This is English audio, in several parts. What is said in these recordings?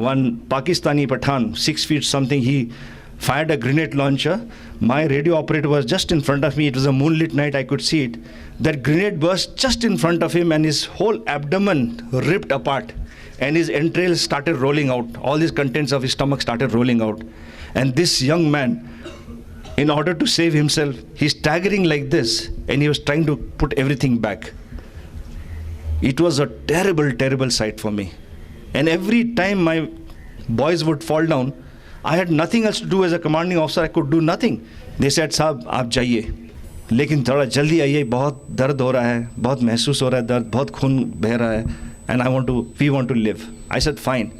one Pakistani Pathan, 6 feet something, he fired a grenade launcher. My radio operator was just in front of me. It was a moonlit night, I could see it. That grenade burst just in front of him and his whole abdomen ripped apart and his entrails started rolling out. All his contents of his stomach started rolling out. And this young man, in order to save himself, he's staggering like this and he was trying to put everything back. It was a terrible, terrible sight for me. And every time my boys would fall down, I had nothing else to do as a commanding officer. I could do nothing. They said, "Saab, aap jaiye. लेकिन थोड़ा जल्दी आइए, बहुत दर्द हो रहा है, बहुत महसूस हो रहा है दर्द, बहुत खून बह रहा है, and we want to live." I said, "Fine."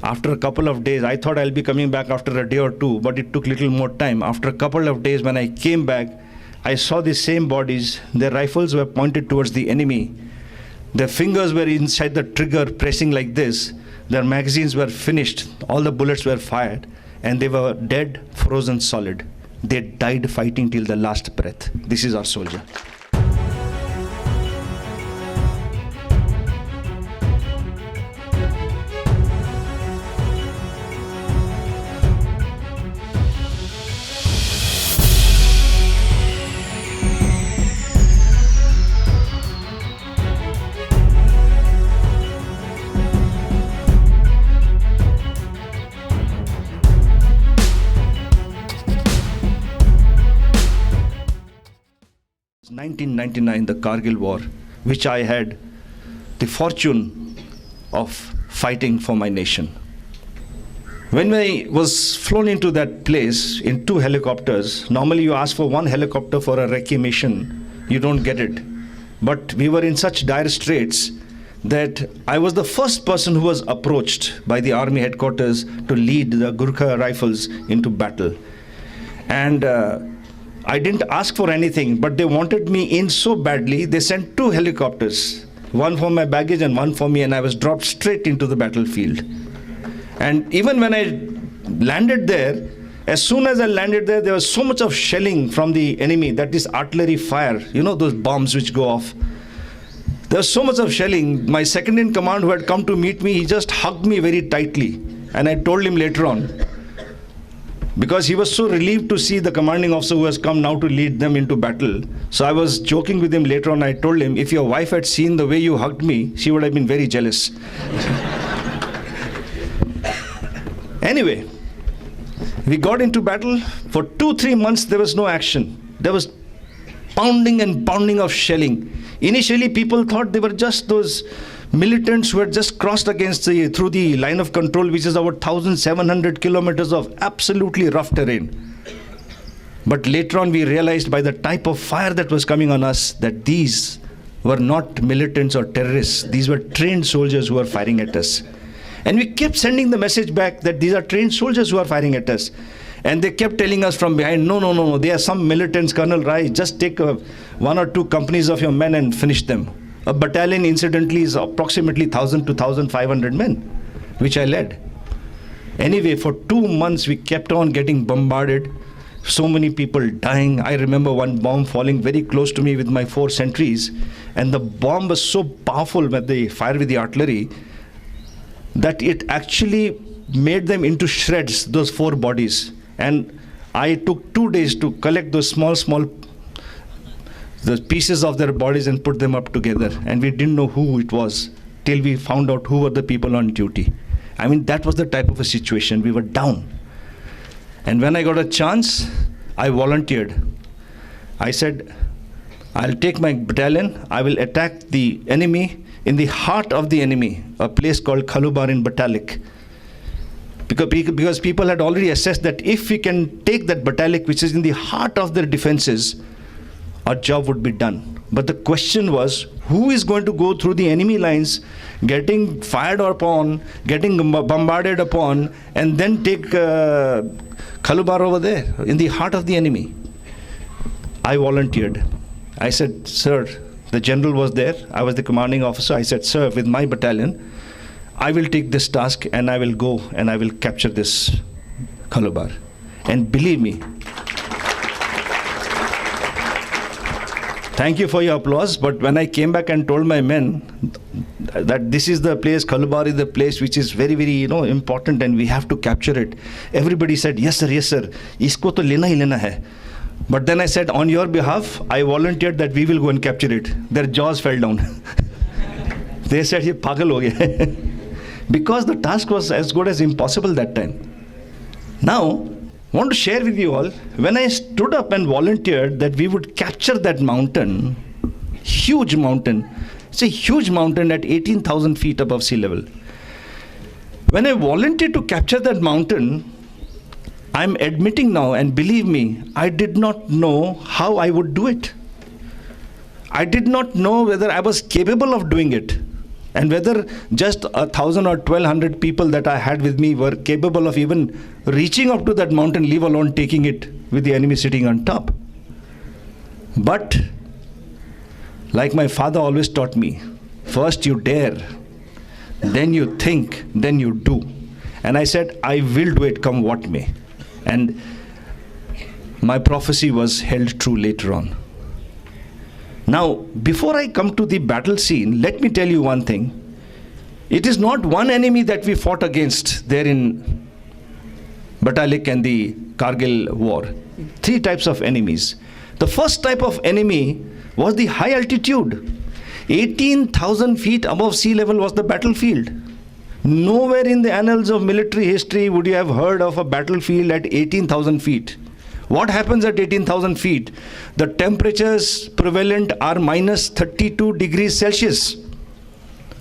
After a couple of days, I thought I'll be coming back after a day or two, but it took little more time. After a couple of days, when I came back, I saw the same bodies. Their rifles were pointed towards the enemy. Their fingers were inside the trigger, pressing like this. Their magazines were finished. All the bullets were fired, and they were dead, frozen solid. They died fighting till the last breath. This is our soldier. It's 1999, the Kargil War, which I had the fortune of fighting for my nation. When I was flown into that place in 2 helicopters, normally you ask for 1 helicopter for a recce mission, you don't get it. But we were in such dire straits that I was the first person who was approached by the army headquarters to lead the Gurkha Rifles into battle. And I didn't ask for anything, but they wanted me in so badly, they sent 2 helicopters, 1 for my baggage and 1 for me, and I was dropped straight into the battlefield. And even when I landed there, as soon as I landed there, there was so much of shelling from the enemy, that is artillery fire, you know, those bombs which go off. There was so much of shelling. My second in command who had come to meet me, he just hugged me very tightly. And I told him later on, because he was so relieved to see the commanding officer who has come now to lead them into battle. So I was joking with him later on. I told him, if your wife had seen the way you hugged me, she would have been very jealous. Anyway, we got into battle. For 2-3 months, there was no action. There was pounding and pounding of shelling. Initially, people thought they were just those militants who had just crossed through the line of control, which is about 1,700 kilometers of absolutely rough terrain. But later on, we realized by the type of fire that was coming on us that these were not militants or terrorists. These were trained soldiers who were firing at us. And we kept sending the message back that these are trained soldiers who are firing at us. And they kept telling us from behind, no, they are some militants, Colonel Rai, just take 1 or 2 companies of your men and finish them. A battalion, incidentally, is approximately 1,000 to 1,500 men, which I led. Anyway, for 2 months, we kept on getting bombarded. So many people dying. I remember one bomb falling very close to me with my 4 sentries. And the bomb was so powerful when they fired with the artillery that it actually made them into shreds, those 4 bodies. And I took 2 days to collect those small the pieces of their bodies and put them up together. And we didn't know who it was till we found out who were the people on duty. I mean, that was the type of a situation. We were down. And when I got a chance, I volunteered. I said, I'll take my battalion, I will attack the enemy in the heart of the enemy, a place called Khalubar in Batalik. Because people had already assessed that if we can take that Batalik, which is in the heart of their defenses, our job would be done. But the question was, who is going to go through the enemy lines, getting fired upon, getting bombarded upon, and then take Khalubar over there, in the heart of the enemy? I volunteered. I said, sir, the general was there. I was the commanding officer. I said, sir, with my battalion, I will take this task and I will go and I will capture this Khalubar. And believe me, thank you for your applause, but when I came back and told my men, that this is the place, Khalubar is the place which is very, very, important, and we have to capture it. Everybody said, yes sir, isko to lena hi lena hai. But then I said, on your behalf, I volunteered that we will go and capture it. Their jaws fell down. They said, ye pagal ho gaya. Because the task was as good as impossible that time. Now, I want to share with you all, when I stood up and volunteered that we would capture that mountain, huge mountain, it's a huge mountain at 18,000 feet above sea level. When I volunteered to capture that mountain, I'm admitting now, and believe me, I did not know how I would do it. I did not know whether I was capable of doing it, and whether just 1,000 or 1,200 people that I had with me were capable of even reaching up to that mountain, leave alone taking it with the enemy sitting on top. But like my father always taught me, first you dare, then you think, then you do. And I said, I will do it come what may. And my prophecy was held true later on. Now, before I come to the battle scene, let me tell you one thing. It is not one enemy that we fought against there in Batalik and the Kargil War. 3 types of enemies. The first type of enemy was the high altitude. 18,000 feet above sea level was the battlefield. Nowhere in the annals of military history would you have heard of a battlefield at 18,000 feet. What happens at 18,000 feet? The temperatures prevalent are minus 32 degrees Celsius.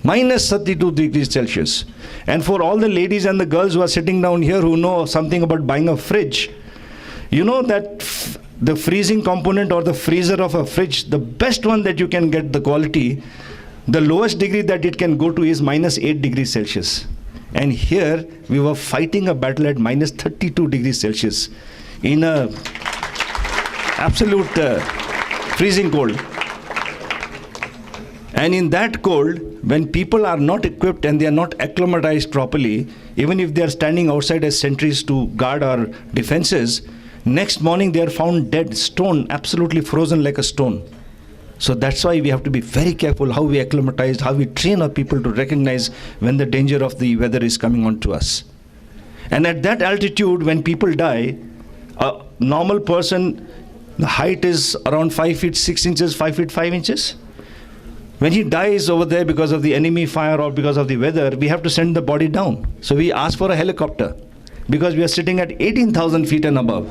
Minus 32 degrees Celsius. And for all the ladies and the girls who are sitting down here who know something about buying a fridge, you know that the freezing component or the freezer of a fridge, the best one that you can get the quality, the lowest degree that it can go to is minus 8 degrees Celsius. And here we were fighting a battle at minus 32 degrees Celsius in a absolute freezing cold. And in that cold, when people are not equipped and they are not acclimatized properly, even if they are standing outside as sentries to guard our defenses, next morning they are found dead, stone, absolutely frozen like a stone. So that's why we have to be very careful how we acclimatize, how we train our people to recognize when the danger of the weather is coming on to us. And at that altitude, when people die, a normal person, the height is around 5 feet 6 inches, 5 feet 5 inches. When he dies over there because of the enemy fire or because of the weather, we have to send the body down. So we ask for a helicopter because we are sitting at 18,000 feet and above.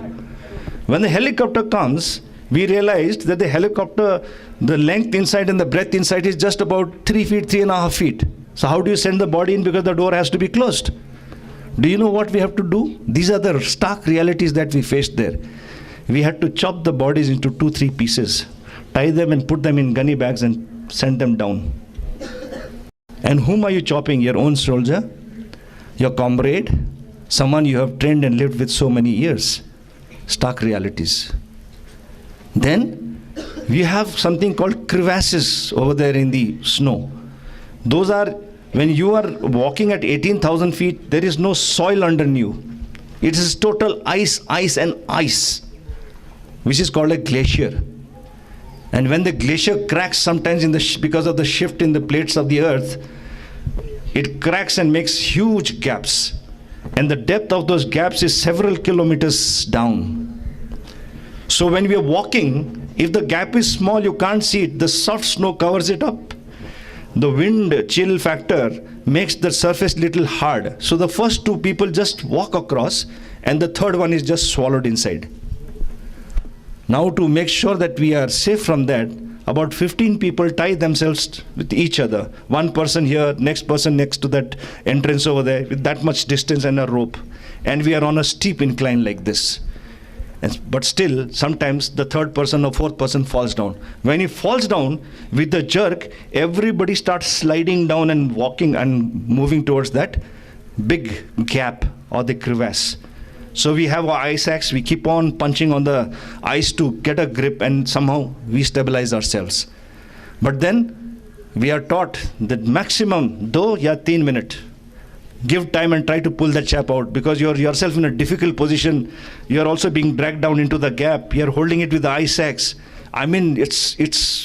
When the helicopter comes, we realized that the helicopter, the length inside and the breadth inside is just about 3 feet, 3.5 feet. So how do you send the body in because the door has to be closed? Do you know what we have to do? These are the stark realities that we faced there. We had to chop the bodies into 2-3 pieces, tie them and put them in gunny bags and send them down. And whom are you chopping? Your own soldier? Your comrade? Someone you have trained and lived with so many years. Stark realities. Then we have something called crevasses over there in the snow. Those are, when you are walking at 18,000 feet, there is no soil under you. It is total ice, ice and ice, which is called a glacier. And when the glacier cracks sometimes because of the shift in the plates of the earth, it cracks and makes huge gaps. And the depth of those gaps is several kilometers down. So when we are walking, if the gap is small, you can't see it. The soft snow covers it up. The wind chill factor makes the surface little hard. So the first 2 people just walk across and the third one is just swallowed inside. Now to make sure that we are safe from that, about 15 people tie themselves with each other. One person here, next person next to that entrance over there with that much distance and a rope. And we are on a steep incline like this. But still, sometimes the third person or fourth person falls down. When he falls down, with the jerk, everybody starts sliding down and walking and moving towards that big gap or the crevasse. So we have our ice axe, we keep on punching on the ice to get a grip and somehow we stabilize ourselves. But then we are taught that maximum 2 or 3 minutes. Give time and try to pull that chap out because you're yourself in a difficult position. You're also being dragged down into the gap. You're holding it with the ice axe. I mean, it's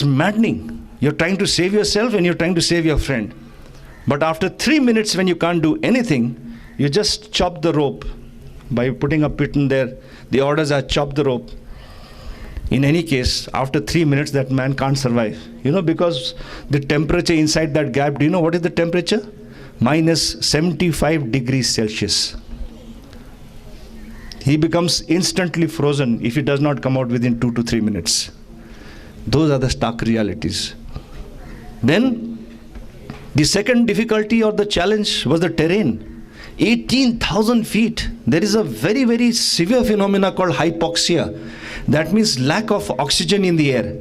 maddening. You're trying to save yourself and you're trying to save your friend. But after 3 minutes when you can't do anything, you just chop the rope by putting a pit in there. The orders are chop the rope. In any case, after 3 minutes, that man can't survive. Because the temperature inside that gap, do you know what is the temperature? Minus 75 degrees Celsius. He becomes instantly frozen if he does not come out within 2 to 3 minutes. Those are the stark realities. Then, the second difficulty or the challenge was the terrain. 18,000 feet. There is a very, very severe phenomena called hypoxia. That means lack of oxygen in the air.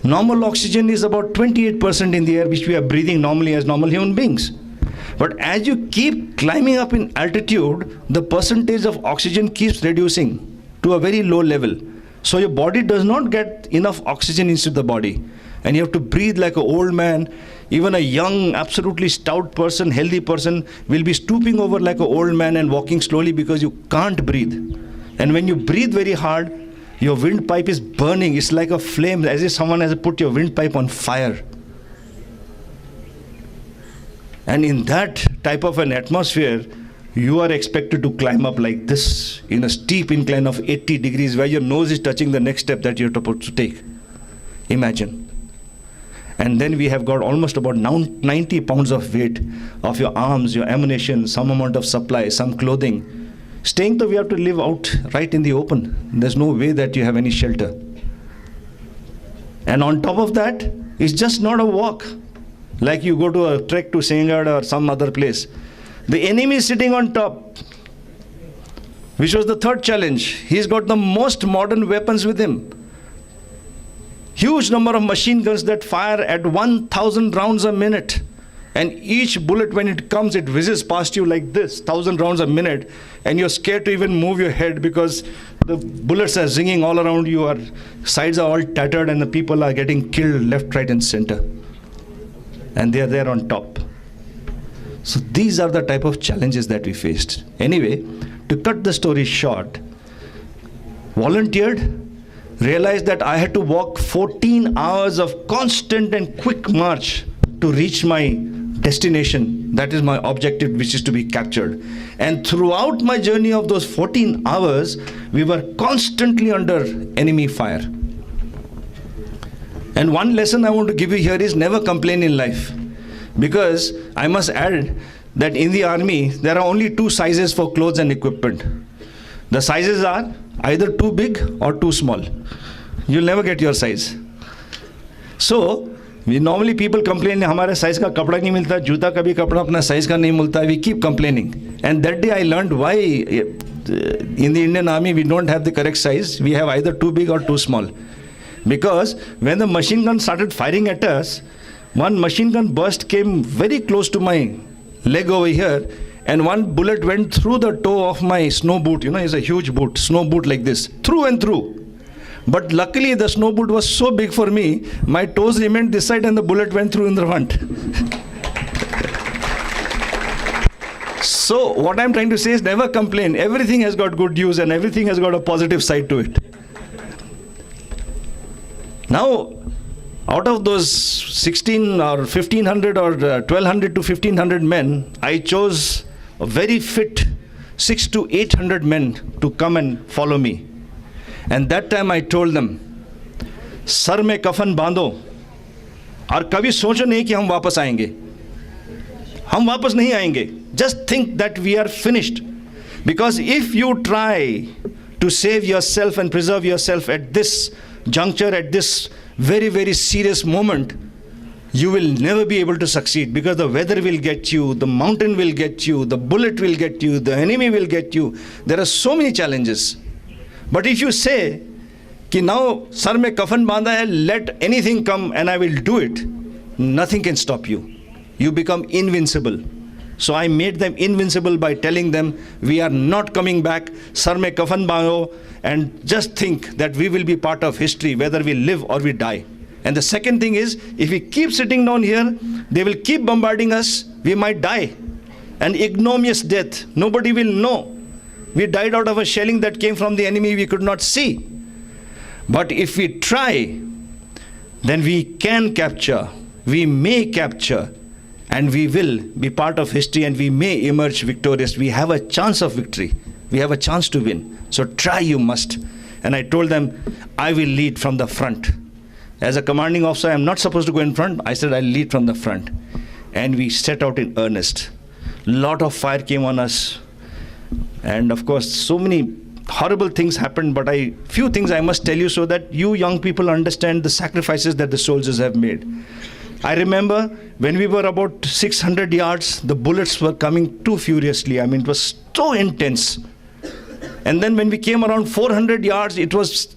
Normal oxygen is about 28% in the air, which we are breathing normally as normal human beings. But as you keep climbing up in altitude, the percentage of oxygen keeps reducing to a very low level. So your body does not get enough oxygen into the body. And you have to breathe like an old man. Even a young, absolutely stout person, healthy person will be stooping over like an old man and walking slowly because you can't breathe. And when you breathe very hard, your windpipe is burning. It's like a flame, as if someone has put your windpipe on fire. And in that type of an atmosphere, you are expected to climb up like this in a steep incline of 80 degrees where your nose is touching the next step that you're supposed to take. Imagine. And then we have got almost about 90 pounds of weight of your arms, your ammunition, some amount of supply, some clothing. Staying though, we have to live out right in the open. There's no way that you have any shelter. And on top of that, it's just not a walk. Like you go to a trek to Singad or some other place. The enemy is sitting on top, which was the third challenge. He's got the most modern weapons with him. Huge number of machine guns that fire at 1,000 rounds a minute. And each bullet, when it comes, it whizzes past you like this, 1,000 rounds a minute. And you're scared to even move your head because the bullets are zinging all around you. Our sides are all tattered and the people are getting killed left, right, and center. And they're there on top. So these are the type of challenges that we faced. Anyway, to cut the story short, volunteered, realized that I had to walk 14 hours of constant and quick march to reach my destination. That is my objective, which is to be captured. And throughout my journey of those 14 hours, we were constantly under enemy fire. And one lesson I want to give you here is never complain in life. Because I must add that in the army, there are only two sizes for clothes and equipment. The sizes are either too big or too small. You'll never get your size. So, normally people complain, हमारे size का कपड़ा नहीं मिलता, जूता का भी कपड़ा अपना size का नहीं मिलता. We keep complaining. And that day I learned why in the Indian army we don't have the correct size. We have either too big or too small. Because when the machine gun started firing at us, one machine gun burst came very close to my leg over here, and one bullet went through the toe of my snow boot. It's a huge boot, snow boot like this, through and through. But luckily the snow boot was so big for me, my toes remained this side and the bullet went through in the front. So what I'm trying to say is never complain. Everything has got good news and everything has got a positive side to it. Now, out of those 16 or 1500 or 1200 to 1500 men, I chose a very fit 600 to 800 men to come and follow me. And that time I told them, sir में कफन बांधो और कभी सोचो नहीं कि हम वापस आएंगे. हम वापस नहीं आएंगे. Just think that we are finished. Because if you try to save yourself and preserve yourself at this juncture, at this very, very serious moment, you will never be able to succeed because the weather will get you, the mountain will get you, the bullet will get you, the enemy will get you. There are so many challenges. But if you say, कि now sar mein kafan banda hai, let anything come and I will do it, nothing can stop you. You become invincible. So I made them invincible by telling them, we are not coming back, sar mein kafan bando, and just think that we will be part of history, whether we live or we die. And the second thing is, if we keep sitting down here, they will keep bombarding us, we might die. An ignominious death, nobody will know. We died out of a shelling that came from the enemy we could not see. But if we try, then we can capture, we may capture, and we will be part of history, and we may emerge victorious. We have a chance of victory. We have a chance to win. So try you must. And I told them, I will lead from the front. As a commanding officer, I am not supposed to go in front. I said, I'll lead from the front. And we set out in earnest. Lot of fire came on us. And of course, so many horrible things happened, but few things I must tell you so that you young people understand the sacrifices that the soldiers have made. I remember when we were about 600 yards, the bullets were coming too furiously. I mean, it was so intense. And then when we came around 400 yards, it was,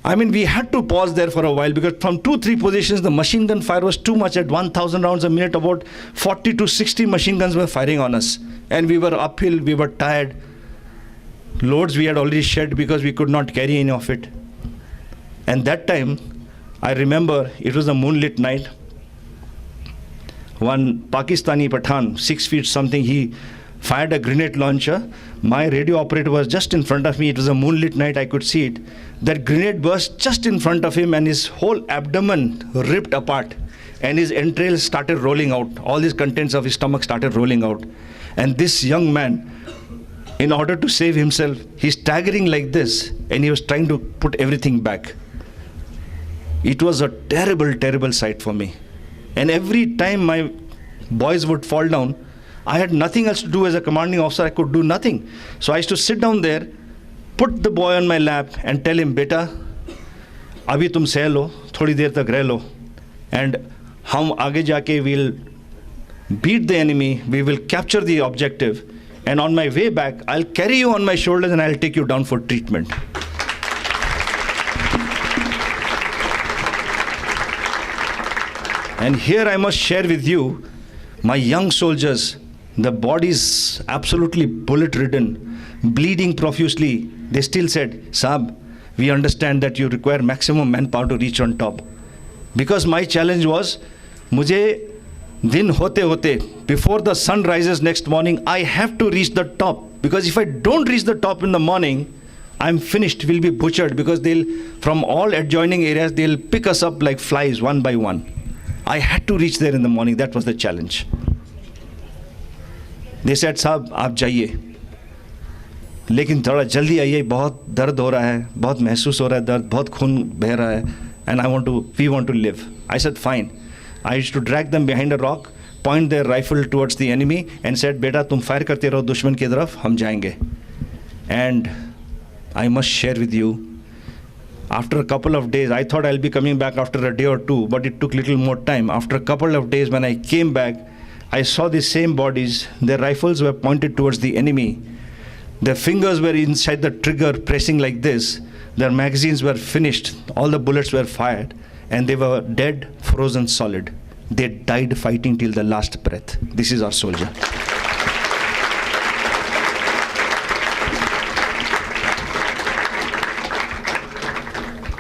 we had to pause there for a while, because from 2-3 positions, the machine gun fire was too much. At 1,000 rounds a minute, about 40 to 60 machine guns were firing on us. And we were uphill, we were tired. Loads we had already shed because we could not carry any of it. And that time, I remember it was a moonlit night. One Pakistani Pathan, 6 feet something, he fired a grenade launcher. My radio operator was just in front of me. It was a moonlit night, I could see it. That grenade burst just in front of him, and his whole abdomen ripped apart, and his entrails started rolling out. All his contents of his stomach started rolling out. And this young man, in order to save himself, he's staggering like this, and he was trying to put everything back. It was a terrible, terrible sight for me. And every time my boys would fall down, I had nothing else to do as a commanding officer. I could do nothing. So I used to sit down there, put the boy on my lap, and tell him, "Beta, abhi tum seh lo, thodi der tak reh lo, and hum aage jaake we'll beat the enemy, we will capture the objective, and on my way back, I'll carry you on my shoulders and I'll take you down for treatment." And here I must share with you, my young soldiers, the bodies absolutely bullet-ridden, bleeding profusely, they still said, "Saab, we understand that you require maximum manpower to reach on top." Because my challenge was, mujhe din hote hote, before the sun rises next morning, I have to reach the top. Because if I don't reach the top in the morning, I'm finished, we'll be butchered, because from all adjoining areas, they'll pick us up like flies one by one. I had to reach there in the morning. That was the challenge. They said, "Saab, aap jaiye. लेकिन थोड़ा जल्दी आइए, बहुत दर्द हो रहा है, बहुत महसूस हो रहा है दर्द, बहुत खून बह रहा है, and we want to live." I said, "Fine." I used to drag them behind a rock, point their rifle towards the enemy, and said, "Beta, tum fire karte raho दुश्मन की तरफ, हम जाएंगे." And I must share with you, after a couple of days, I thought I'll be coming back after a day or two, but it took little more time. After a couple of days, when I came back, I saw the same bodies. Their rifles were pointed towards the enemy. Their fingers were inside the trigger, pressing like this. Their magazines were finished. All the bullets were fired, and they were dead, frozen solid. They died fighting till the last breath. This is our soldier.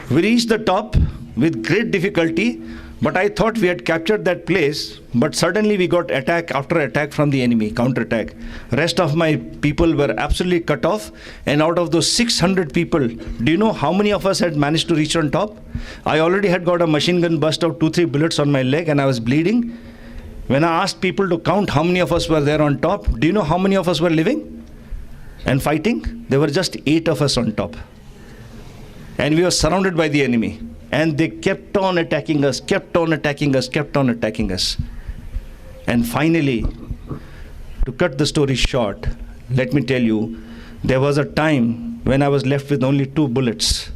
We reached the top with great difficulty, but I thought we had captured that place, but suddenly we got attack after attack from the enemy, counterattack. Rest of my people were absolutely cut off, and out of those 600 people, do you know how many of us had managed to reach on top? I already had got a machine gun burst out 2-3 bullets on my leg, and I was bleeding. When I asked people to count how many of us were there on top, do you know how many of us were living and fighting? There were just 8 of us on top. And we were surrounded by the enemy. And they kept on attacking us, kept on attacking us, kept on attacking us. And finally, to cut the story short, let me tell you, there was a time when I was left with only 2 bullets.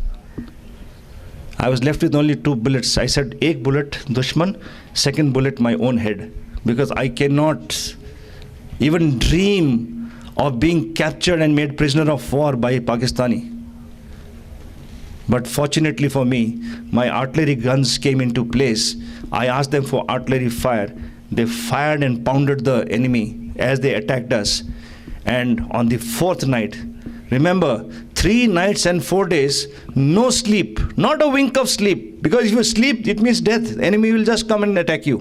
I was left with only 2 bullets. I said, "Ek bullet, dushman, second bullet, my own head." Because I cannot even dream of being captured and made prisoner of war by a Pakistani. But fortunately for me, my artillery guns came into place. I asked them for artillery fire. They fired and pounded the enemy as they attacked us. And on the 4th night, remember, 3 nights and 4 days, no sleep, not a wink of sleep. Because if you sleep, it means death. The enemy will just come and attack you.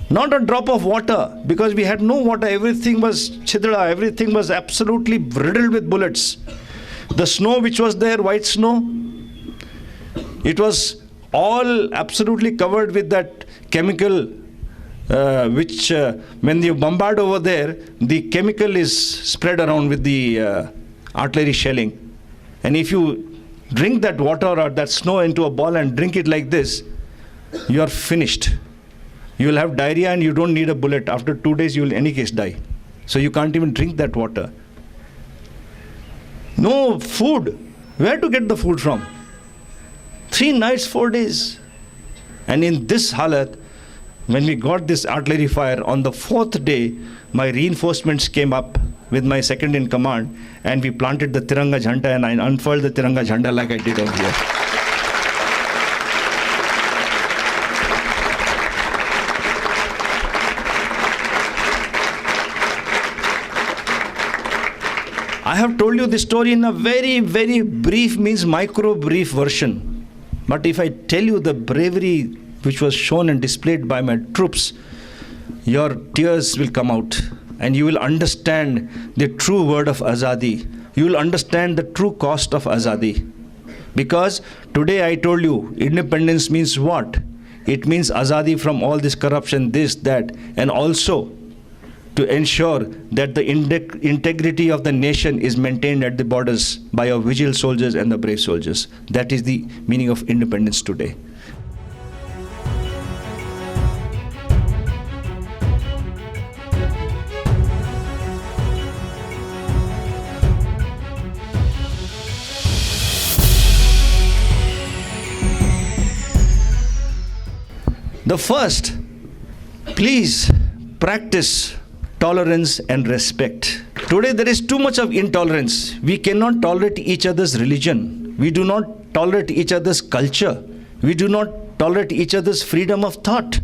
Not a drop of water, because we had no water. Everything was chidra, everything was absolutely riddled with bullets. The snow which was there, white snow, it was all absolutely covered with that chemical, which when you bombard over there, the chemical is spread around with the artillery shelling. And if you drink that water or that snow into a ball and drink it like this, you are finished. You will have diarrhea and you don't need a bullet. After 2 days, you will in any case die. So you can't even drink that water. No food. Where to get the food from? 3 nights, 4 days. And in this halat, when we got this artillery fire, on the 4th day, my reinforcements came up with my second in command, and we planted the Tiranga Jhanda, and I unfurled the Tiranga Jhanda like I did over here. I have told you this story in a very, very brief, means micro-brief version. But if I tell you the bravery which was shown and displayed by my troops, your tears will come out and you will understand the true word of Azadi. You will understand the true cost of Azadi. Because today I told you, independence means what? It means Azadi from all this corruption, this, that, and also to ensure that the integrity of the nation is maintained at the borders by our vigilant soldiers and the brave soldiers. That is the meaning of independence today. The first, please practice tolerance and respect. Today there is too much of intolerance. We cannot tolerate each other's religion. We do not tolerate each other's culture. We do not tolerate each other's freedom of thought.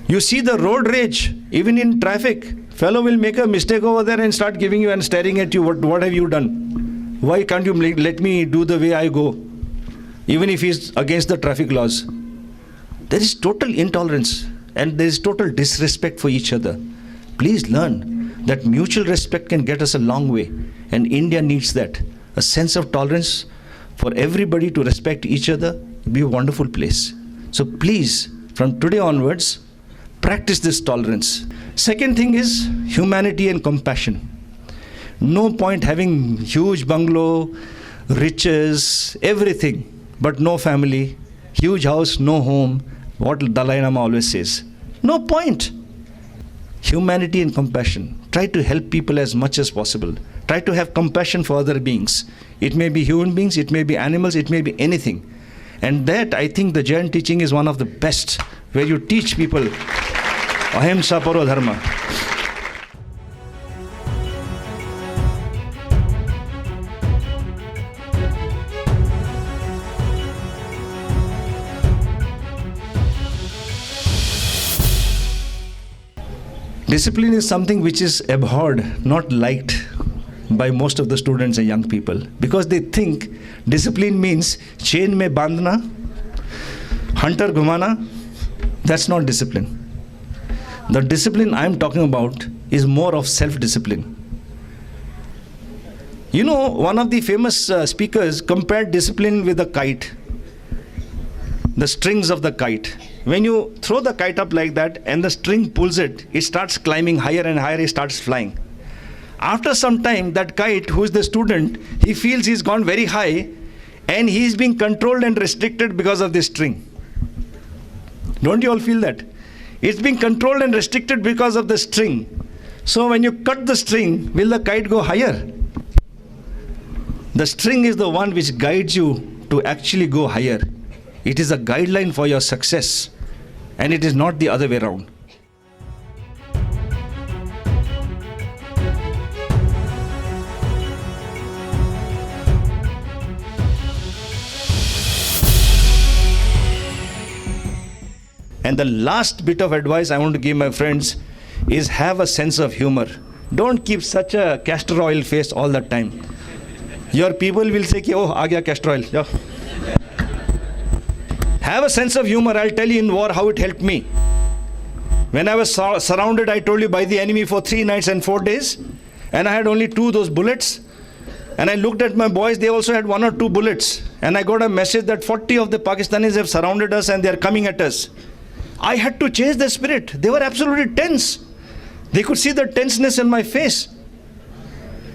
You see the road rage, even in traffic. Fellow will make a mistake over there and start giving you and staring at you. What have you done? Why can't you let me do the way I go? Even if he's against the traffic laws. There is total intolerance and there is total disrespect for each other. Please learn that mutual respect can get us a long way, and India needs that. A sense of tolerance for everybody to respect each other will be a wonderful place. So please, from today onwards, practice this tolerance. Second thing is humanity and compassion. No point having huge bungalow, riches, everything, but no family, huge house, no home. What Dalai Lama always says. No point. Humanity and compassion. Try to help people as much as possible. Try to have compassion for other beings. It may be human beings, it may be animals, it may be anything. And that, I think, the Jain teaching is one of the best, where you teach people ahimsa paro dharma. Discipline is something which is abhorred, not liked by most of the students and young people, because they think discipline means chain mein bandhna, hunter ghumana. That's not discipline. The discipline I'm talking about is more of self-discipline. You know, one of the famous speakers compared discipline with a kite, the strings of the kite. When you throw the kite up like that and the string pulls it, it starts climbing higher and higher, it starts flying. After some time, that kite, who is the student, he feels he's gone very high and he's being controlled and restricted because of this string. Don't you all feel that? It's being controlled and restricted because of the string. So when you cut the string, will the kite go higher? The string is the one which guides you to actually go higher. It is a guideline for your success, and it is not the other way around. And the last bit of advice I want to give my friends is have a sense of humor. Don't keep such a castor oil face all the time. Your people will say, oh, aa gaya castor oil. Yeah. Have a sense of humor. I'll tell you in war how it helped me. When I was surrounded, I told you, by the enemy for 3 nights and 4 days, and I had only 2 those bullets, And I looked at my boys, they also had 1 or 2 bullets. And I got a message that 40 of the Pakistanis have surrounded us and they are coming at us. I had to change the spirit. They were absolutely tense. They could see the tenseness in my face.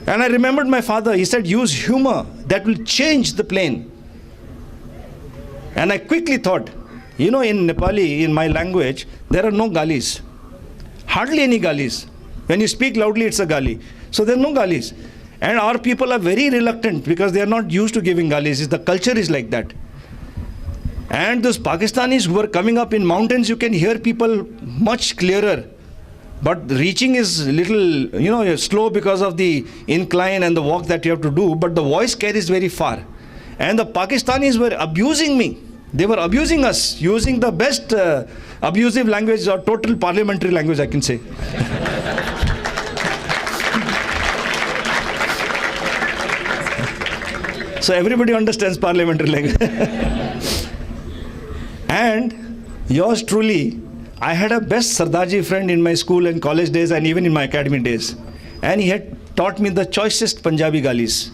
And I remembered my father. He said, use humor. That will change the plane. And I quickly thought, in Nepali, in my language, there are no galis. Hardly any galis. When you speak loudly, it's a gali. So there are no galis. And our people are very reluctant because they are not used to giving galis. The culture is like that. And those Pakistanis who were coming up in mountains, you can hear people much clearer. But reaching is a little, slow because of the incline and the walk that you have to do. But the voice carries very far. And the Pakistanis were abusing me. They were abusing us, using the best abusive language or total parliamentary language, I can say. So everybody understands parliamentary language. And yours truly, I had a best Sardarji friend in my school and college days and even in my academy days. And he had taught me the choicest Punjabi galis.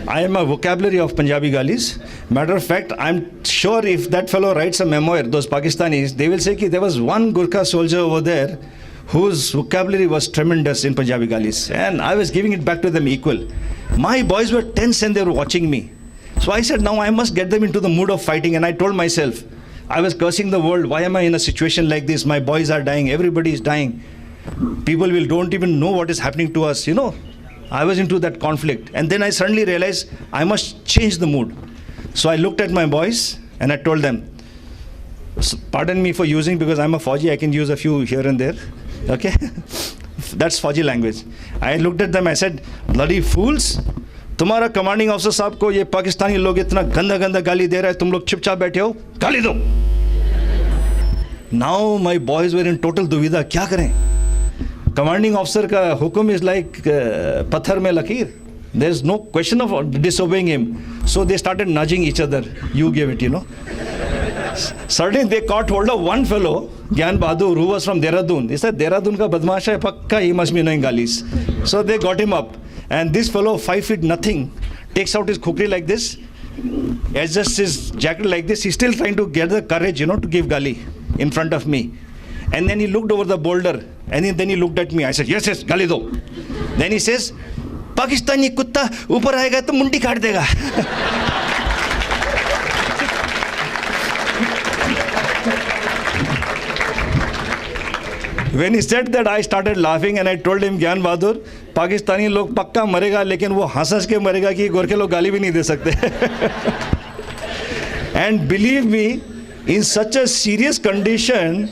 I am a vocabulary of Punjabi galis. Matter of fact, I'm sure if that fellow writes a memoir, those Pakistanis, they will say that there was one Gurkha soldier over there whose vocabulary was tremendous in Punjabi galis. And I was giving it back to them equal. My boys were tense and they were watching me. So I said, now I must get them into the mood of fighting. And I told myself, I was cursing the world. Why am I in a situation like this? My boys are dying. Everybody is dying. People don't even know what is happening to us. I was into that conflict. And then I suddenly realized I must change the mood. So I looked at my boys and I told them, pardon me for using, because I'm a Fauji, I can use a few here and there. Okay? That's Fauji language. I looked at them, I said, bloody fools, तुम्हारा commanding officer साहब को ये पाकिस्तानी लोग इतना गंदा गंदा गाली दे रहा है, तुम लोग चुपचाप बैठे हो, गाली दो. Now my boys were in total दुविधा, क्या करें? कमांडिंग ऑफिसर का हुक्म is like पत्थर में लकीर. There's no question of disobeying him. So they started nudging each other. You gave it, Suddenly they caught hold of one fellow, Gyan Bahadur, who was from Dehradun. He said, Dehradun ka badmash hai, pakka, he must be knowing galis. So they got him up. And this fellow, 5 feet nothing, takes out his khukri like this, adjusts his jacket like this. He's still trying to get the courage, to give gali in front of me. And then he looked over the boulder. And then he looked at me. I said, yes, gali do. Then he says, Pakistani kutta upar aayega to mundi kaat dega. When he said that, I started laughing and I told him, Gyan Bahadur, Pakistani log pakka marega, lekin wo hans ke marega ki Gorkhe log gali bhi nahi de sakte. And believe me, in such a serious condition,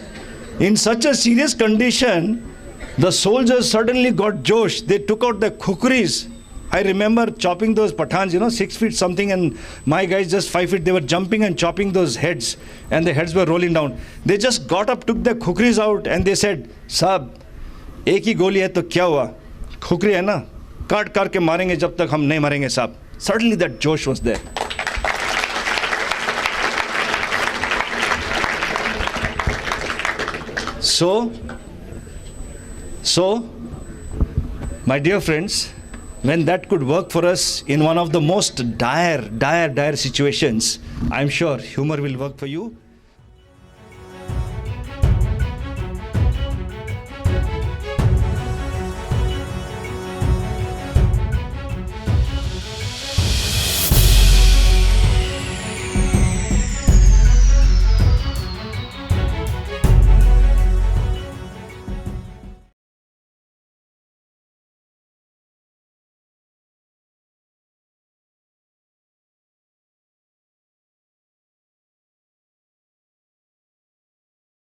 the soldiers suddenly got josh. They took out the khukris. I remember chopping those Pathans, 6 feet something, and my guys just 5 feet, they were jumping and chopping those heads, and the heads were rolling down. They just got up, took the khukris out, and they said, Saab, ek hi goli hai to kya hua? Khukri hai na? Kaat ke marenge jab tak hum nahi marenge, saab. Suddenly that josh was there. So, my dear friends, when that could work for us in one of the most dire situations, I'm sure humor will work for you.